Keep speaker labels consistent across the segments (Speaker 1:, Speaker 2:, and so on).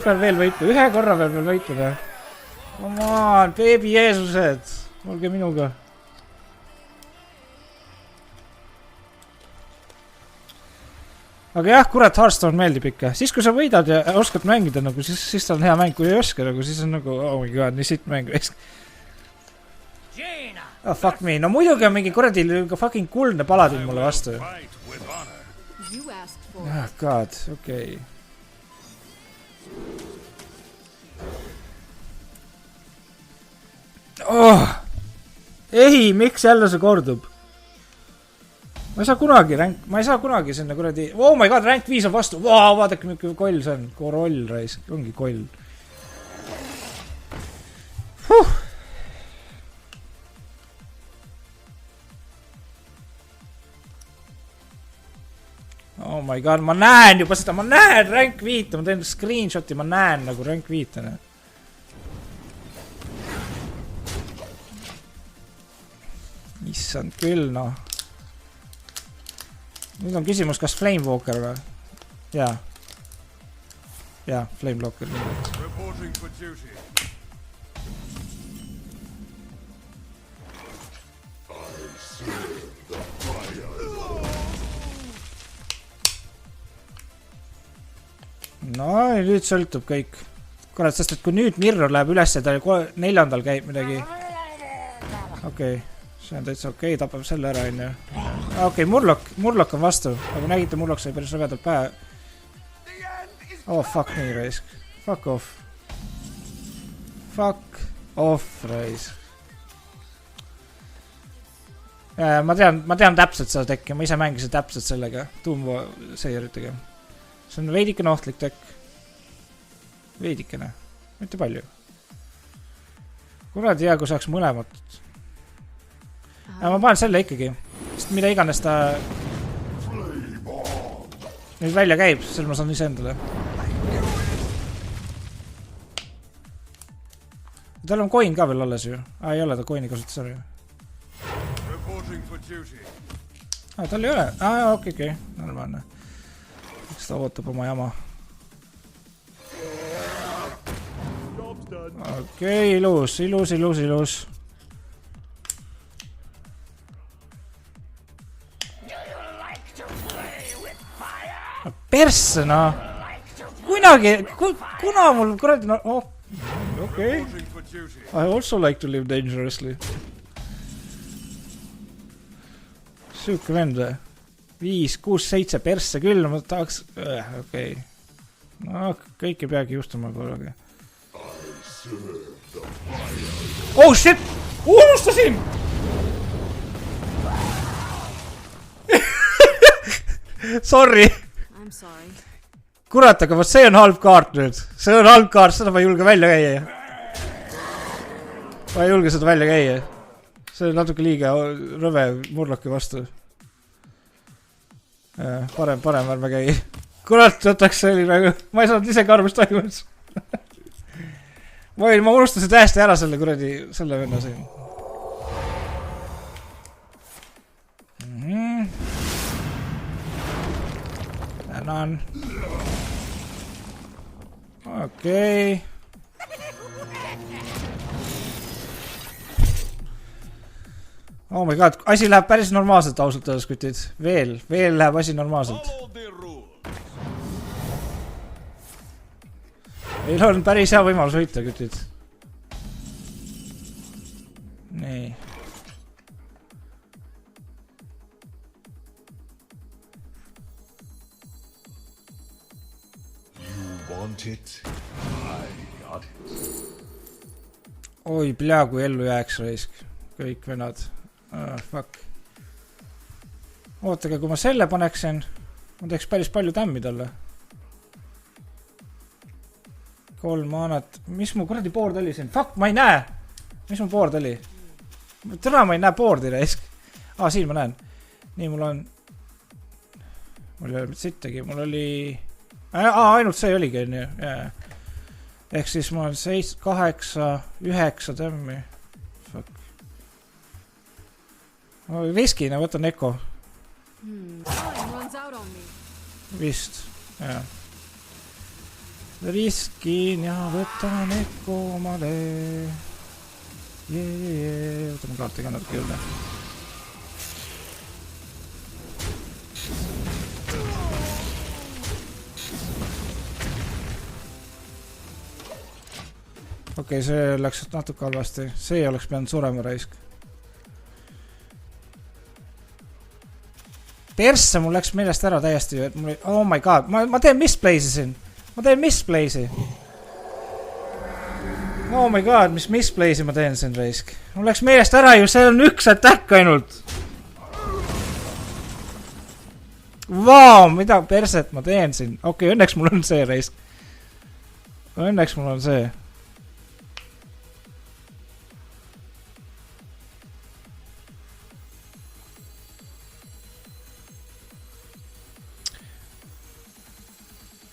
Speaker 1: peal veel võitma, ühe korra peal veel võitma. Come on, beebi Jeesused, olge minuga. Aga jah, kurat, Hearthstone meeldib ikka. Siis kui sa võidad ja oskad mängida, nagu, siis ta on hea mäng, kui ei oska, nagu, siis on nagu, oh my god, nii sitt mäng. Oh fuck me, no muidugi on mingi kuradi fucking kuldne paladin mulle vastu. Oh god, okei. Oh! Ei, miks jälle see kordub? Ma ei saa kunagi sinna kuradi... Oh my god, rank 5 on vastu. Vau, vaadake, milline koll see on. Koroll, raisk. Ongi koll. Oh my god, ma näen juba seda. Ma näen rank 5. Ma teen screenshoti, ma näen nagu rank 5. Issand küll, noh. Nüüd on küsimus, kas Flamewalker või? Jaa. Jaa, Flamewalker. No, nüüd sõltub kõik. Kurat, sest et kui nüüd Mirror läheb üles ja ta 4. käib midagi. Okei. See on täitsa okei, tapab selle ära, on ju. Okei, Murloc on vastu. Aga nägite, Murloc sai päris rõvedalt pähe. Oh, fuck me, raisk. Fuck off. Fuck off, raisk. Ma tean täpselt seda tekki. Ma ise mängisin täpselt sellega. Tumbo seeritega. See on veidikene ohtlik tekk. Veidikene. Mitte palju. Kuradi hea, kui saaks mõlemat. Ma panen selle ikkagi, sest mida iganes ta nüüd välja käib, selle ma saan ise endale. Tal on coin ka veel alles ju. Ei ole ta coin'i kasutus ära ju. Tal ei ole. Okei. Normaalne. Eks ta ootab oma jama. Okei, ilus. Persse, noh. Kuna mul kuradi, no, okei. I also like to live dangerously. Süüke vend või? 5, 6, 7 persse küll, ma tahaks... Okei. No, kõik ei peagi justuma korraga. Oh shit! Unustasin! Sorry! Kurat, aga see on halb kaart nüüd. See on halb kaart, seda ma ei julge välja käia. Ma ei julge seda välja käia. See on natuke liiga rõve Murloci vastu. Parem ärme käi. Kurat, võtaks see oli nagu... Ma ei saanud ise ka aru, mis toimus. Ma unustasin täiesti ära selle kuradi, selle venna siin. Tänan. Okei. Oh my god, asi läheb päris normaalselt ausalt öeldes, kutid. Veel läheb asi normaalselt. Meil on päris hea võimalus võita, kutid. Nii. Oi, pea kui ellu jääks raisk. Kõik venad. Fuck. Ootage, kui ma selle paneksin, ma teeks päris palju tämmi talle. 3 maanat. Mis mu kuradi board oli siin? Fuck, ma ei näe! Mis mu board oli? Täna ma ei näe boardi raisk. Siin ma näen. Nii, mul on... Mul ei ole mitte sittagi. Mul oli... ainult see oligi, on ju. Ehk siis mul on 7, 8, 9 tämmi. Fuck. Riskina, võtan Eko. Vist, jah. Riskin ja võtan Eko omale. Võtame kaarti ka natuke juurde. Okei, see läks natuke halvasti. See oleks pidanud surema raisk. Persse, mul läks meelest ära täiesti. Oh my god, ma teen misplaysi siin. Ma teen misplaysi. Oh my god, mis misplaysi ma teen siin raisk. Mul läks meelest ära ju, see on üks attack ainult. Vau, mida perset ma teen siin. Okei, õnneks mul on see raisk. Õnneks mul on see.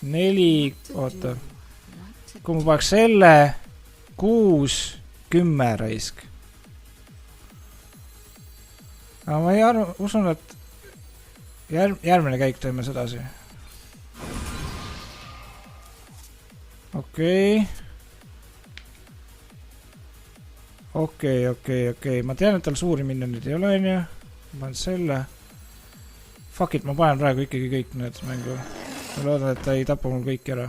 Speaker 1: Neli, oota. Kui ma paneks selle 6, 10 raisk. Aga ma ei usun, et järgmine käik teeme sedasi. Okei. Okei. Ma tean, et tal suuri minionid ei ole, onju. Ma panen selle. Fuck it, ma panen praegu ikkagi kõik need mängu. Ma loodan, et ta ei tapa mul kõik ära.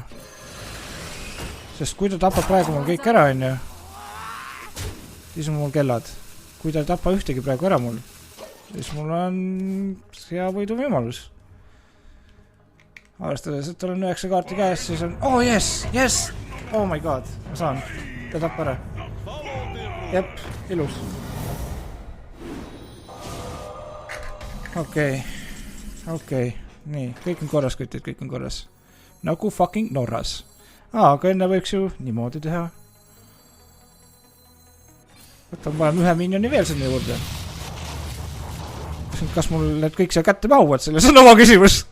Speaker 1: Sest kui ta tapab praegu mul kõik ära, onju, siis on mul kellad. Kui ta ei tapa ühtegi praegu ära mul, siis mul on hea võidu võimalus. Arvestades, et tal on 9 kaarti käes, siis on... Oh, yes! Oh my god, ma saan. Ta tappa ära. Jep, ilus. Okei. Nii, kõik on korras, kütid, kõik on korras. Nagu fucking Norras. Aga enne võiks ju niimoodi teha. Võtame vajem ühe minioni veel sinna juurde. Kas mul need kõik seal kätte mahuvad, selles on oma küsimus.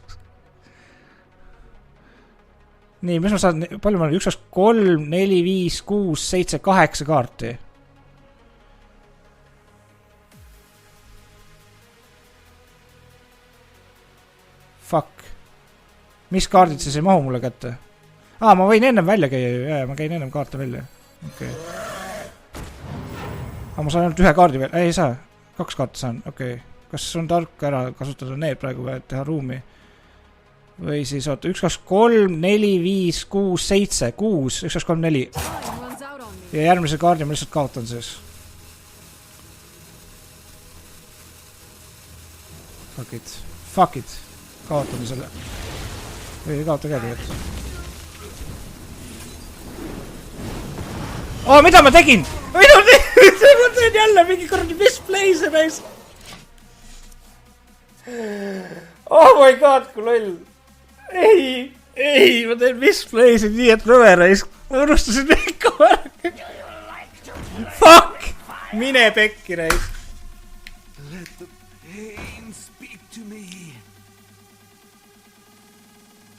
Speaker 1: Nii, mis ma saan, palju ma olen? 1, 2, 3, 4, 5, 6, 7, 8 kaarti. Fuck. Mis kaardid siis ei mahu mulle kätte? Ma võin ennem välja käia ju. Ma käin ennem kaarte välja. Okei. Ma saan ainult ühe kaardi veel. Ei saa. 2 kaarti saan. Okei. Kas on tark ära kasutada need praegu või teha ruumi? Või siis oota. 1, 2, 3, 4, 5, 6, 7. 6. 1, 2, 3, 4. Ja järgmise kaardi ma lihtsalt kaotan siis. Fuck it. Kaotame selle. Ei kaota käi tegelikult. Mida ma tegin? Ma teen jälle mingi korragi misplay'se näis. Oh my god, kui loll. Ei, ma teen misplay'sid nii, et lõve näis. Ma unustasin ikka ära. Fuck! Mine pekki näis.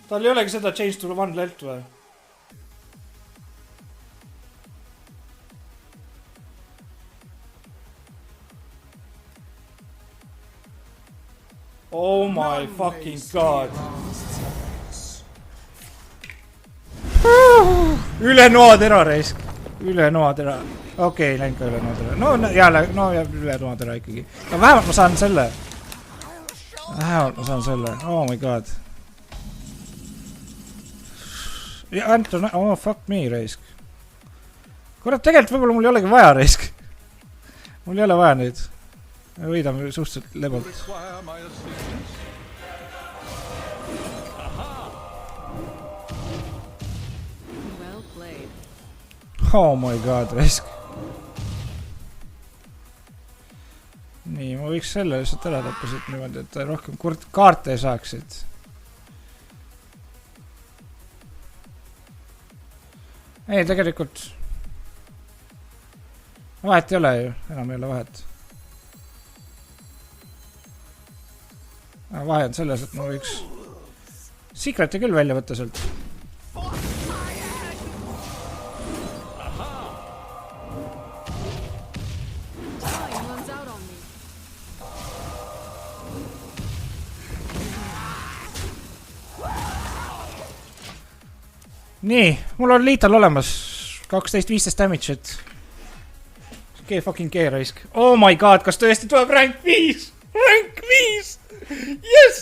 Speaker 1: Tal ei olegi seda Change to One lelt või? Oh my fucking god. Üle noatera reisk. Üle noatera. Okei, läinud ka üle noatera. No üle noatera ikkagi. No vähemalt ma saan selle. Oh my god. Ja Anton, fuck me reisk. Kurat, tegelikult võib-olla mul ei olegi vaja reisk. Mul ei ole vaja neid. Me võidame suhteliselt lebalt. Oh my god, reisk. Nii, ma võiks selle lihtsalt ära tappasid niimoodi, et rohkem kaarte ei saaksid. Ei, tegelikult vahet ei ole ju, enam ei ole vahet. Vahe on selles, et ma võiks Secreti küll välja võtta sealt. nii, mul on liital olemas 12-15 damage'it. Fucking G raisk. Oh my god, kas tõesti tuleb rank 5? Rank 5! Yes!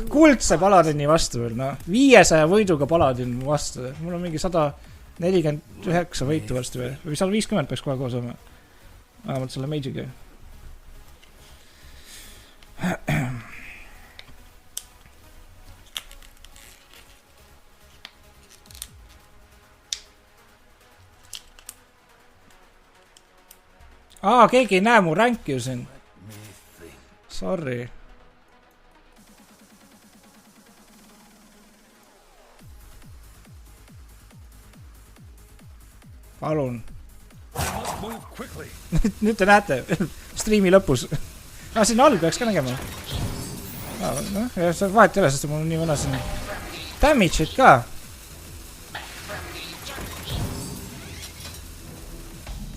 Speaker 1: Kuldse paladini vastu veel, no. 500 võiduga paladin vastu. Mul on mingi 149 võitu vastu või 150 peaks kohe koos olema. Vähemalt selle mage'iga. Keegi ei näe mu ranki ju siin. Sorry. Palun. Nüüd te näete streami lõpus. Siin all peaks ka nägema. See vahet ei ole, sest mul on nii mõna siin damage'id ka.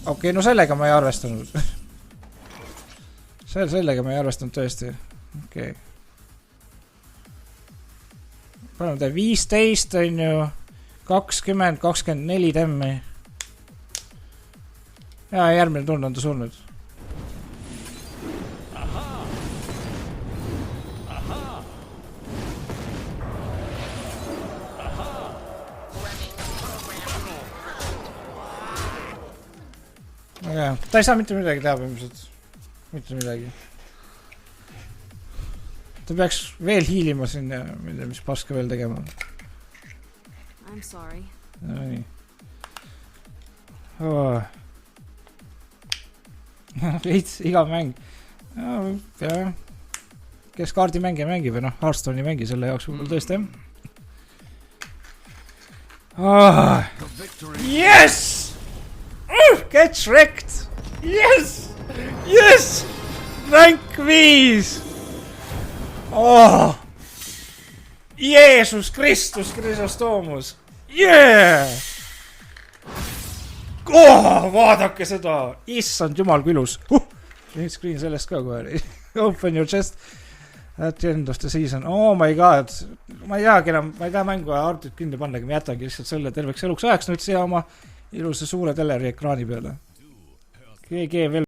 Speaker 1: Okei, no sellega ma ei arvestanud. Sellega ma ei arvestanud tõesti. Okei. Paneme ta 15 on ju 20, 24 temmi. Ja järgmine tund on ta surnud. Ta ei saa mitte midagi teha põhimõtteliselt. Mitte midagi. Ta peaks veel hiilima siin ja mis paska veel tegema.
Speaker 2: I'm sorry.
Speaker 1: No nii. Veits iga mäng. Ja, kes kaardimängi mängib või noh, Hearthstone'i mängi selle jaoks võib-olla tõesti. Yes! Get wrecked! Yes! Yes! Rank 5! Jeesus Kristus Krisostoomus! Yeah! Vaadake seda! Issand jumal kui ilus! Screen sellest ka kohe. Open your chest at the end of the season. Oh my god! Ma ei taha mängu arvutit kinni pannagi, ma jätangi lihtsalt selle terveks eluks ajaks nüüd siia oma ilusa suure teleri ekraani peale. GG veel